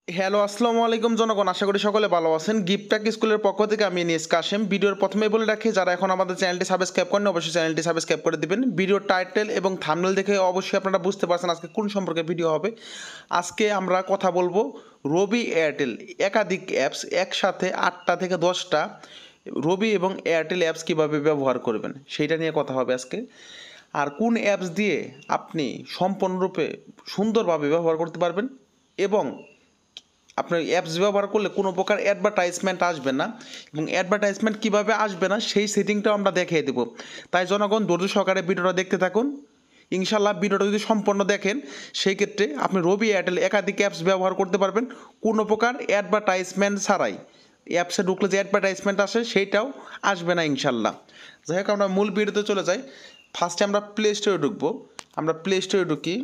Hello, আসসালামু আলাইকুম জনগণ। আশা করি সকলে ভালো আছেন। গিফটাক স্কুলের পক্ষ থেকে আমি এনিস কাশেম। ভিডিওর প্রথমেই বলে রাখি, যারা এখন আমাদের চ্যানেলটি সাবস্ক্রাইব করেন অবশ্যই চ্যানেলটি সাবস্ক্রাইব করে দিবেন। ভিডিওর টাইটেল এবং থাম্বনেল দেখে অবশ্যই আপনারা বুঝতে পারছেন আজকে কোন সম্পর্কে ভিডিও হবে। আজকে আমরা কথা বলবো রবি এয়ারটেল একাধিক অ্যাপস একসাথে 8টা থেকে 10টা রবি এবং এয়ারটেল অ্যাপস কীভাবে ব্যবহার করবেন সেইটা নিয়ে কথা হবে আজকে। আর কোন অ্যাপস দিয়ে আপনি সম্পূর্ণরূপে সুন্দরভাবে ব্যবহার করতে পারবেন এবং আপনার অ্যাপস ব্যবহার করলে কোনো প্রকার অ্যাডভার্টাইজমেন্ট আসবে না এবং অ্যাডভার্টাইজমেন্ট কীভাবে আসবে না সেই সেটিংটাও আমরা দেখিয়ে দেবো। তাই জনগণ ধৈর্য সহকারে ভিডিওটা দেখতে থাকুন। ইনশাল্লাহ ভিডিওটা যদি সম্পূর্ণ দেখেন সেই ক্ষেত্রে আপনি রবি এয়ারটেল একাধিক অ্যাপস ব্যবহার করতে পারবেন কোনো প্রকার অ্যাডভার্টাইজমেন্ট ছাড়াই। অ্যাপসে ঢুকলে যে অ্যাডভার্টাইজমেন্ট আসে সেইটাও আসবে না ইনশাল্লাহ। যাই হোক, আমরা মূল ভিডিওতে চলে যাই। ফার্স্টে আমরা প্লে স্টোরে ঢুকবো। আমরা প্লে স্টোরে ঢুকি।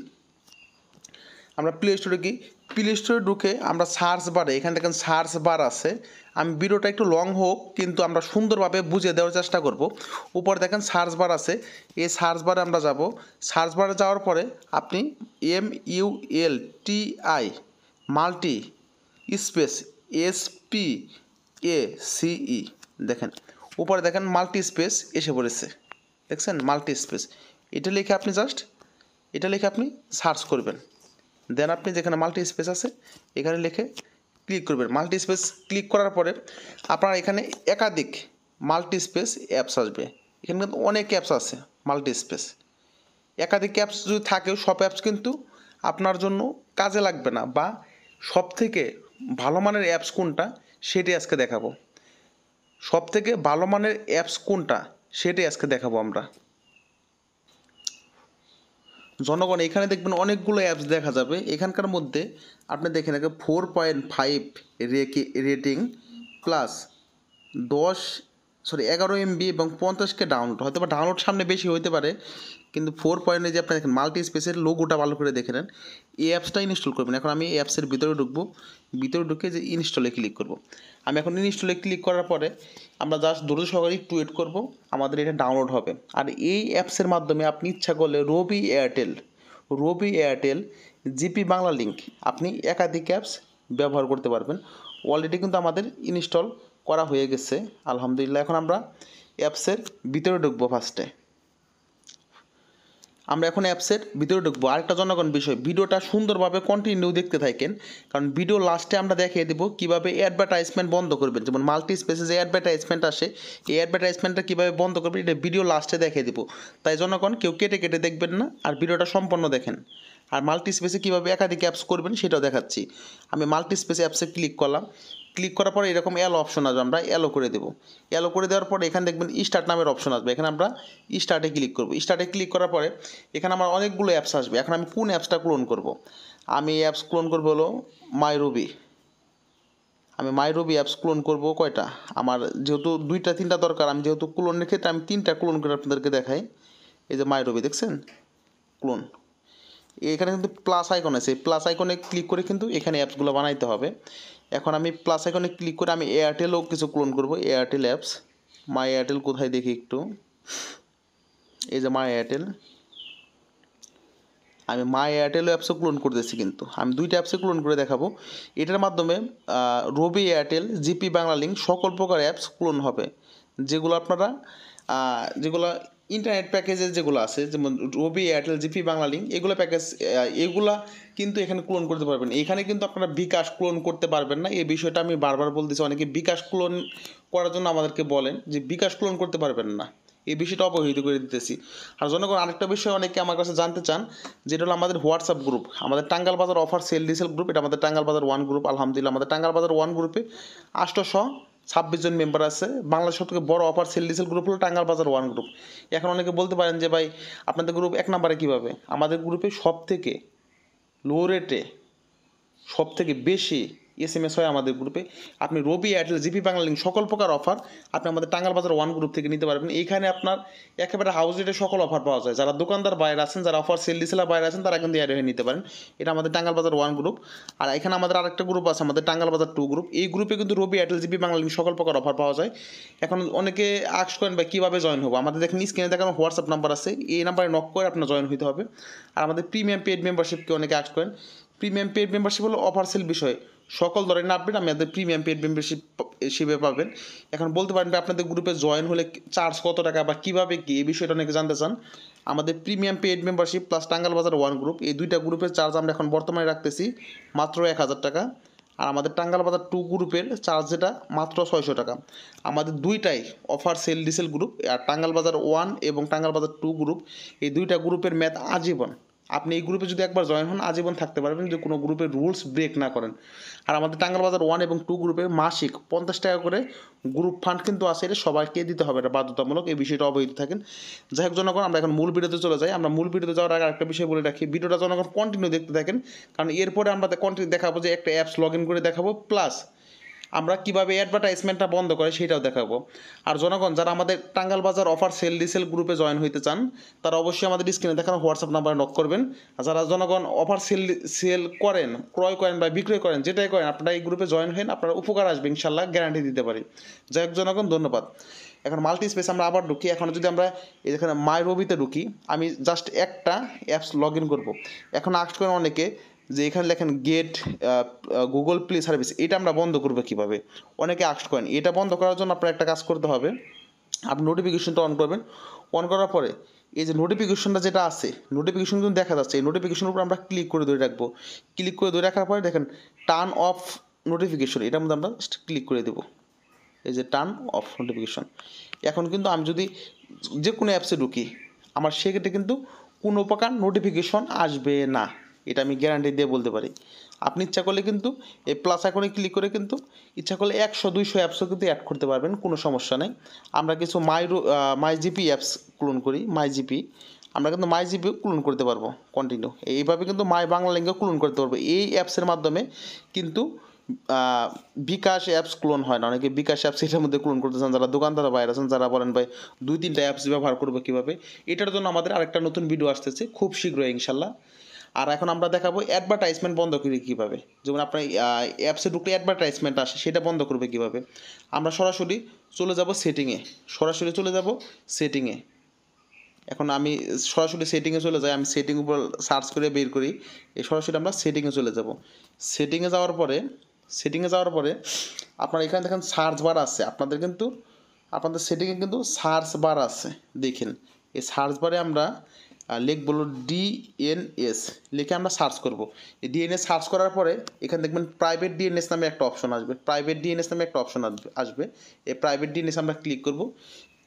প্লে স্টোরে ঢুকে আমরা সার্চ বারে, এখানে দেখেন সার্চ বার আছে। আমি ভিডিওটা একটু লং হোক কিন্তু আমরা সুন্দরভাবে বুঝিয়ে দেওয়ার চেষ্টা করব। উপরে দেখেন সার্চ বার আছে, এই সার্চ বারে আমরা যাব। সার্চ বারে যাওয়ার পরে আপনি MULTI মাল্টি স্পেস SPACE দেখেন, উপরে দেখেন মাল্টি স্পেস এসে পড়েছে, দেখছেন মাল্টি স্পেস। এটা লিখে আপনি সার্চ করবেন। দেন আপনি যেখানে মাল্টি স্পেস আছে এখানে লিখে ক্লিক করবেন। মাল্টি স্পেস ক্লিক করার পরে আপনার এখানে একাধিক মাল্টি স্পেস অ্যাপস আসবে। এখানে কিন্তু অনেক অ্যাপস আছে। মাল্টি স্পেস একাধিক অ্যাপস যদি থাকেও সব অ্যাপস কিন্তু আপনার জন্য কাজে লাগবে না, বা সব থেকে ভালো মানের অ্যাপস কোনটা সেটাই আজকে দেখাবো। সব থেকে ভালো মানের অ্যাপস কোনটা সেটাই আজকে দেখাবো আমরা। জনগণ এখানে দেখবেন অনেকগুলো অ্যাপস দেখা যাবে। এখানকার মধ্যে আপনি দেখেন 4.5 রেটিং প্লাস 11 MB এবং 50K ডাউনলোড। হয়তো বা ডাউনলোড সামনে বেশি হতে পারে, কিন্তু 4 যে আপনি দেখেন মাল্টি স্পেসের লোগোটা ভালো করে দেখে নেন। এই অ্যাপসটা ইনস্টল করবেন। এখন আমি এই অ্যাপসের ভিতরে ঢুকবো। ভিতরে ঢুকে যে ইনস্টলে ক্লিক করব। আমি এখন ইনস্টলে ক্লিক করার পরে আমরা জাস্ট ধৈর্য সহকারে একটু ওয়েট করবো, আমাদের এটা ডাউনলোড হবে। আর এই অ্যাপসের মাধ্যমে আপনি ইচ্ছা করলে রবি এয়ারটেল জিপি বাংলা লিঙ্ক আপনি একাধিক অ্যাপস ব্যবহার করতে পারবেন। অলরেডি কিন্তু আমাদের ইনস্টল করা হয়ে গেছে আলহামদুলিল্লাহ। এখন আমরা অ্যাপসের ভিতরে ঢুকবো। ফার্স্টে আমরা এখন অ্যাপসের ভিতরে ঢুকবো। আরেকটা জনগণ বিষয়, ভিডিওটা সুন্দরভাবে কন্টিনিউ দেখতে থাকেন, কারণ ভিডিও লাস্টে আমরা দেখিয়ে দেবো কীভাবে অ্যাডভার্টাইজমেন্ট বন্ধ করবেন। যেমন মাল্টি স্পেসে যে অ্যাডভার্টাইজমেন্ট আসে, এই অ্যাডভার্টাইজমেন্টটা কীভাবে বন্ধ করবেন এটা ভিডিও লাস্টে দেখিয়ে দেবো। তাই জনগণ কেউ কেটে কেটে দেখবেন না, আর ভিডিওটা সম্পূর্ণ দেখেন। আর মাল্টি স্পেসে কীভাবে একাধিক অ্যাপস করবেন সেটাও দেখাচ্ছি। আমি মাল্টি স্পেসে অ্যাপসে ক্লিক করলাম। ক্লিক করার পরে এরকম অ্যালো অপশন আসবে, আমরা অ্যালো করে দেবো। অ্যালো করে দেওয়ার পরে এখানে দেখবেন স্টার্ট নামের অপশন আসবে, এখানে আমরা স্টার্টে ক্লিক করবো। স্টার্টে ক্লিক করার পরে এখানে আমার অনেকগুলো অ্যাপস আসবে। এখন আমি কোন অ্যাপসটা ক্লোন করব? আমি অ্যাপস ক্লোন করবো হলো মাইরবি। আমি মাইরবি অ্যাপস ক্লোন করব কয়টা, আমার যেহেতু 2-3টা দরকার, আমি যেহেতু ক্লোনের ক্ষেত্রে আমি 3টা ক্লোন করে আপনাদেরকে দেখাই। এই যে মাইরবি দেখছেন ক্লোন, এখানে কিন্তু প্লাস আইকন আছে, প্লাস আইকনে ক্লিক করে কিন্তু এখানে অ্যাপসগুলো বানাইতে হবে। এখন আমি প্লাস আইকনে ক্লিক করে আমি এয়ারটেলও কিছু ক্লোন করব। এয়ারটেল অ্যাপস, মাই এয়ারটেল কোথায় দেখি একটু, এই যে মাই এয়ারটেল। আমি মাই এয়ারটেল অ্যাপসও ক্লোন করতেছি, কিন্তু আমি 2টা অ্যাপসে ক্লোন করে দেখাবো। এটার মাধ্যমে রবি এয়ারটেল জিপি বাংলা লিঙ্ক সকল প্রকার অ্যাপস ক্লোন হবে, যেগুলো আপনারা যেগুলো ইন্টারনেট প্যাকেজের যেগুলো আছে, যেমন রবি এয়ারটেল জিপি বাংলা লিঙ্ক এগুলো প্যাকেজ, এগুলা কিন্তু এখানে ক্লোন করতে পারবেন। এখানে কিন্তু আপনারা বিকাশ ক্লোন করতে পারবেন না। এই বিষয়টা আমি বারবার বলতেছি, অনেকে বিকাশ ক্লোন করার জন্য আমাদেরকে বলেন যে বিকাশ ক্লোন করতে পারবেন না, এই বিষয়টা অবহিত করে দিতেছি। আর জনগণ আরেকটা বিষয় অনেকে আমার কাছে জানতে চান, যেটা হলো আমাদের হোয়াটসঅ্যাপ গ্রুপ, আমাদের টাঙ্গাল বাজার অফার সেল ডিসেল গ্রুপ। এটা আমাদের টাঙ্গাল বাজার 1 গ্রুপ। আলহামদুলিল্লাহ আমাদের টাঙ্গাল বাজার 1 গ্রুপে 826 জন মেম্বার আছে। বাংলাদেশ সবথেকে বড় অফার সেল ডিসেল গ্রুপ হলো টাঙ্গাল বাজার 1 গ্রুপ। এখন অনেকে বলতে পারেন যে ভাই আপনাদের গ্রুপ 1 নম্বরে কীভাবে? আমাদের গ্রুপে সব থেকে লো রেটে সব থেকে বেশি SMS হয় আমাদের গ্রুপে। আপনি রবি এয়ারটেল জিপি বাংলা লিঙ্ক সকল প্রকার অফার আপনি আমাদের টাঙ্গাল বাজার 1 গ্রুপ থেকে নিতে পারবেন। এইখানে আপনার একেবারে হাউস রেটে সকল অফার পাওয়া যায়। যারা দোকানদার বাইরে আছেন, যারা অফার সেল ডিসেলার বাইরে আছেন, তারা কিন্তু অ্যাড হয়ে নিতে পারেন। এটা আমাদের টাঙ্গাল বাজার 1 গ্রুপ। আর এখানে আমাদের আরেকটা গ্রুপ আছে, আমাদের টাঙ্গাল বাজার 2 গ্রুপ। এই গ্রুপে কিন্তু রবি এয়ারটেল জিপি বাংলা লিঙ্ক সকল প্রকার অফার পাওয়া যায়। এখন অনেকে আস্ক করেন ভাই কীভাবে জয়েন হবো? আমাদের দেখেন স্ক্রিনে দেখানো হোয়াটসঅ্যাপ নাম্বার আছে, এই নাম্বারে নক করে আপনার জয়েন হতে হবে। আর আমাদের প্রিমিয়াম পেড মেম্বারশিপকে অনেকে আস্ক করেন। প্রিমিয়াম পেড মেম্বারশিপ হলো অফার সেল বিষয় সকল ধরনের আপডেট আমাদের প্রিমিয়াম পেড মেম্বারশিপ হিসেবে পাবেন। এখন বলতে পারেন আপনাদের গ্রুপে জয়েন হলে চার্জ কত টাকা বা কীভাবে কী এই বিষয়টা অনেকে জানতে চান। আমাদের premium paid membership plus Tangail Bazar 1 group এই দুইটা গ্রুপের চার্জ আমরা এখন বর্তমানে রাখতেছি মাত্র 1000 টাকা। আর আমাদের টাঙ্গাইল বাজার 2 গ্রুপের চার্জ যেটা মাত্র 600 টাকা। আমাদের দুইটাই অফার সেল ডিসেল গ্রুপ। আর টাঙ্গাইল বাজার 1 এবং টাঙ্গাইল বাজার 2 গ্রুপ এই দুইটা গ্রুপের মেয়াদ আজীবন। আপনি এই গ্রুপে যদি একবার জয়েন হন আজীবন থাকতে পারবেন, যে কোনো গ্রুপের রুলস ব্রেক না করেন। আর আমাদের টাঙ্গাইল বাজার 1 এবং 2 গ্রুপের মাসিক 50 টাকা করে গ্রুপ ফান্ড কিন্তু আছে, এটা সবাইকে দিতে হবে, এটা বাধ্যতামূলক, এই বিষয়টা অবহিত থাকেন। যাই হোক জনগণ, আমরা এখন মূল ভিডিওতে চলে যাই। আমরা মূল ভিডিওতে যাওয়ার আগে একটা বিষয় বলে রাখি, ভিডিওটা জনগণ কন্টিনিউ দেখতে থাকেন, কারণ এরপরে আমরা কন্টিনিউ দেখাবো যে একটা অ্যাপস লগ ইন করে দেখাবো, প্লাস আমরা কীভাবে অ্যাডভার্টাইজমেন্টটা বন্ধ করে সেটাও দেখাবো। আর জনগণ যারা আমাদের টাঙ্গাইল বাজার অফার সেল ডিসেল গ্রুপে জয়েন হইতে চান তারা অবশ্যই আমাদের স্ক্রিনে দেখানো হোয়াটসঅ্যাপ নাম্বারে নক করবেন। আর যারা জনগণ অফার সেল করেন, ক্রয় করেন বা বিক্রয় করেন, যেটাই করেন আপনারা এই গ্রুপে জয়েন হন, আপনারা উপকার আসবে ইনশাল্লাহ, গ্যারান্টি দিতে পারি। যাই হোক জনগণ, ধন্যবাদ। এখন মাল্টি স্পেস আমরা আবার ঢুকি। এখন যদি আমরা এখানে মাই রবিতে ঢুকি, আমি জাস্ট একটা অ্যাপস লগ ইন করবো। এখন আস্ক করেন অনেকে যে এখানে লেখেন গেট গুগল প্লে সার্ভিস, এটা আমরা বন্ধ করবো কীভাবে, অনেকে আস্ক করেন। এটা বন্ধ করার জন্য আপনার একটা কাজ করতে হবে, আপনি নোটিফিকেশনটা অন করবেন। অন করার পরে এই যে নোটিফিকেশনটা যেটা আছে, নোটিফিকেশন কিন্তু দেখা যাচ্ছে, এই নোটিফিকেশনের উপর আমরা ক্লিক করে ধরে রাখবো। ক্লিক করে ধরে রাখার পরে দেখেন টার্ন অফ নোটিফিকেশন, এটার মধ্যে আমরা ক্লিক করে দেবো। এই যে টার্ন অফ নোটিফিকেশন। এখন কিন্তু আমি যদি যে কোনো অ্যাপসে ঢুকি আমার সেক্ষেত্রে কিন্তু কোনো প্রকার নোটিফিকেশন আসবে না, এটা আমি গ্যারান্টি দিয়ে বলতে পারি। আপনি ইচ্ছা করলে কিন্তু এই প্লাস আইকনে ক্লিক করে কিন্তু ইচ্ছা করলে 100-200 অ্যাপসও কিন্তু অ্যাড করতে পারবেন, কোনো সমস্যা নেই। আমরা কিছু মাই জিপি অ্যাপস ক্লোন করি, মাই জিপি, আমরা কিন্তু মাই জিপিও ক্লোন করতে পারবো কন্টিনিউ। এইভাবে কিন্তু মাই বাংলা লিঙ্কও ক্লোন করতে পারবো। এই অ্যাপসের মাধ্যমে কিন্তু বিকাশ অ্যাপস ক্লোন হয় না, অনেকে বিকাশ অ্যাপস এটার মধ্যে ক্লোন করতে চান, যারা দোকানদার বাইরে আছেন, যারা বলেন ভাই 2-3টা অ্যাপস ব্যবহার করবো কীভাবে, এটার জন্য আমাদের আরেকটা নতুন ভিডিও আসতেছে খুব শীঘ্রই ইনশাল্লাহ। আর এখন আমরা দেখাবো অ্যাডভার্টাইজমেন্ট বন্ধ করি কীভাবে, যেমন আপনার অ্যাপসে ঢুকলে অ্যাডভার্টাইজমেন্ট আসে সেটা বন্ধ করবে কীভাবে। আমরা সরাসরি চলে যাব সেটিংয়ে, এখন আমি সরাসরি সেটিংয়ে চলে যাই, আমি সেটিং উপর সার্চ করে বের করি, এই সরাসরি আমরা সেটিংয়ে চলে যাব। সেটিংয়ে যাওয়ার পরে আপনার এখানে দেখেন সার্চ বার আছে, আপনাদের সেটিংয়ে কিন্তু সার্চ বার আছে, দেখেন এই সার্চ বারে আমরা লিখব ডিএনএস, লিখে আমরা সার্চ করব। এই ডিএনএস সার্চ করার পরে এখানে দেখবেন প্রাইভেট ডিএনএস নামে একটা অপশন আসবে, আসবে। এই প্রাইভেট ডিএনএস আমরা ক্লিক করব।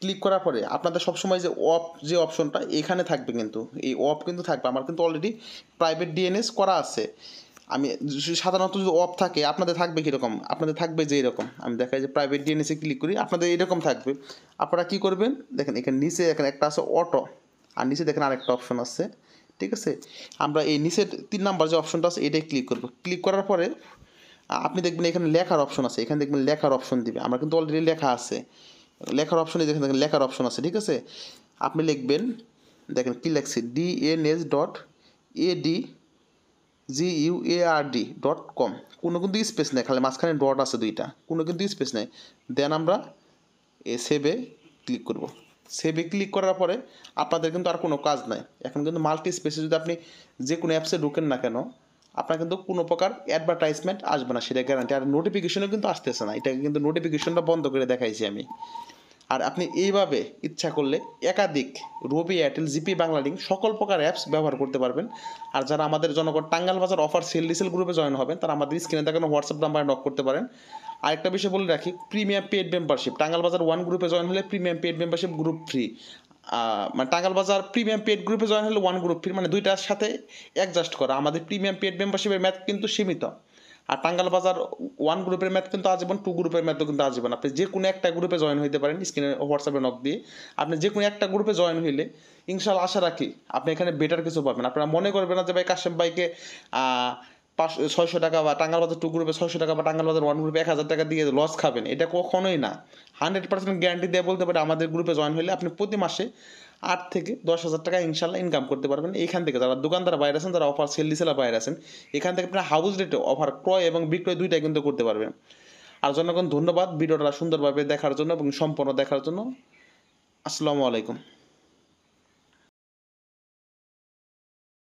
ক্লিক করার পরে আপনাদের সবসময় যে অপশনটা এখানে থাকবে, কিন্তু এই অফ কিন্তু থাকবে। আমার কিন্তু অলরেডি প্রাইভেট ডিএনএস করা আছে। আমি সাধারণত যদি অফ থাকে আপনাদের থাকবে কীরকম, আপনাদের থাকবে যে এরকম, আমি দেখাই যে প্রাইভেট ডিএনএসে ক্লিক করি, আপনাদের এরকম থাকবে। আপনারা কী করবেন দেখেন, এখানে নিচে এখানে একটা আছে অটো, আর নিচে দেখেন আরেকটা অপশন আছে, ঠিক আছে। আমরা এই নিচের 3 নাম্বার যে অপশনটা আছে এটাই ক্লিক করব। ক্লিক করার পরে আপনি দেখবেন এখানে লেখার অপশন আছে, এখানে দেখবেন লেখার অপশন দিবে, আমার কিন্তু অলরেডি লেখা আছে, লেখার অপশনে দেখেন লেখার অপশন আছে, ঠিক আছে। আপনি লিখবেন, দেখেন কী লেখছি, dns.adguard.com, কোনো কিন্তু স্পেস নেই, খালি মাঝখানে ডট আছে 2টা, কোনো কিন্তু স্পেস নেই। দেন আমরা সেভে ক্লিক করব। সেভে ক্লিক করার পরে আপনাদের কিন্তু আর কোনো কাজ নাই। এখন কিন্তু মাল্টি স্পেসে যদি আপনি যে কোনো অ্যাপসে ঢুকেন না কেন, আপনার কিন্তু কোনো প্রকার অ্যাডভার্টাইজমেন্ট আসবে না, সেটা গ্যারান্টি। আর নোটিফিকেশনও কিন্তু আসতেছে না, এটাকে কিন্তু নোটিফিকেশনটা বন্ধ করে দেখাইছি আমি। আর আপনি এইভাবে ইচ্ছা করলে একাধিক রবি, এয়ারটেল, জিপি, বাংলা লিঙ্ক সকল প্রকার অ্যাপস ব্যবহার করতে পারবেন। আর যারা আমাদের জনগণ টাঙ্গাইল বাজার অফার সেল ডিসেল গ্রুপে জয়েন হবেন তারা আমাদের স্ক্রিনে দেখানো হোয়াটসঅ্যাপ নাম্বারে নক করতে পারেন। আরেকটা বিষয় বলে রাখি, premium paid membership Tangail Bazar 1 গ্রুপে জয়েন হলে premium paid membership group free, মানে টাঙ্গাইল বাজার প্রিমিয়াম পেড গ্রুপে জয়েন হলে 1 গ্রুপ ফ্রি, মানে দুইটার সাথে অ্যাডজাস্ট করা। আমাদের প্রিমিয়াম পেড মেম্বারশিপের ম্যাথ কিন্তু সীমিত, আর টাঙ্গাইল বাজার 1 গ্রুপের ম্যাথ কিন্তু আজীবন, 2 গ্রুপের ম্যাথও কিন্তু আজীবন। আপনি যে কোনো একটা গ্রুপে জয়েন হইতে পারেন, স্ক্রিনে হোয়াটসঅ্যাপে নক দিয়ে আপনি যে কোনো একটা গ্রুপে জয়েন হইলে ইনশাল্লাহ আশা রাখি আপনি এখানে বেটার কিছু পাবেন। আপনারা মনে করবেন না যে ভাই কাশেম ভাইকে 600 টাকা বা টাঙ্গাইল বাজার 2 গ্রুপে 600 টাকা বা টাঙ্গাইল বাজার 1 গ্রুপে 1000 টাকা দিয়ে লস খাবেন, এটা কখনোই না। 100% গ্যারান্টি দিয়ে বলতে পারি, আমাদের গ্রুপে জয়েন হলে আপনি প্রতি মাসে 8 থেকে 10,000 টাকা ইনশাল্লাহ ইনকাম করতে পারবেন। এইখান থেকে যারা দোকানদার বাইরে আছেন, যারা অফার সেল ডিসেলার বাইরে আছেন, এখান থেকে আপনার হাউস রেটে অফার ক্রয় এবং বিক্রয় দুইটাই কিন্তু করতে পারবেন। আর জনগণ ধন্যবাদ ভিডিওটা সুন্দরভাবে দেখার জন্য এবং সম্পূর্ণ দেখার জন্য। আসসালামু আলাইকুম।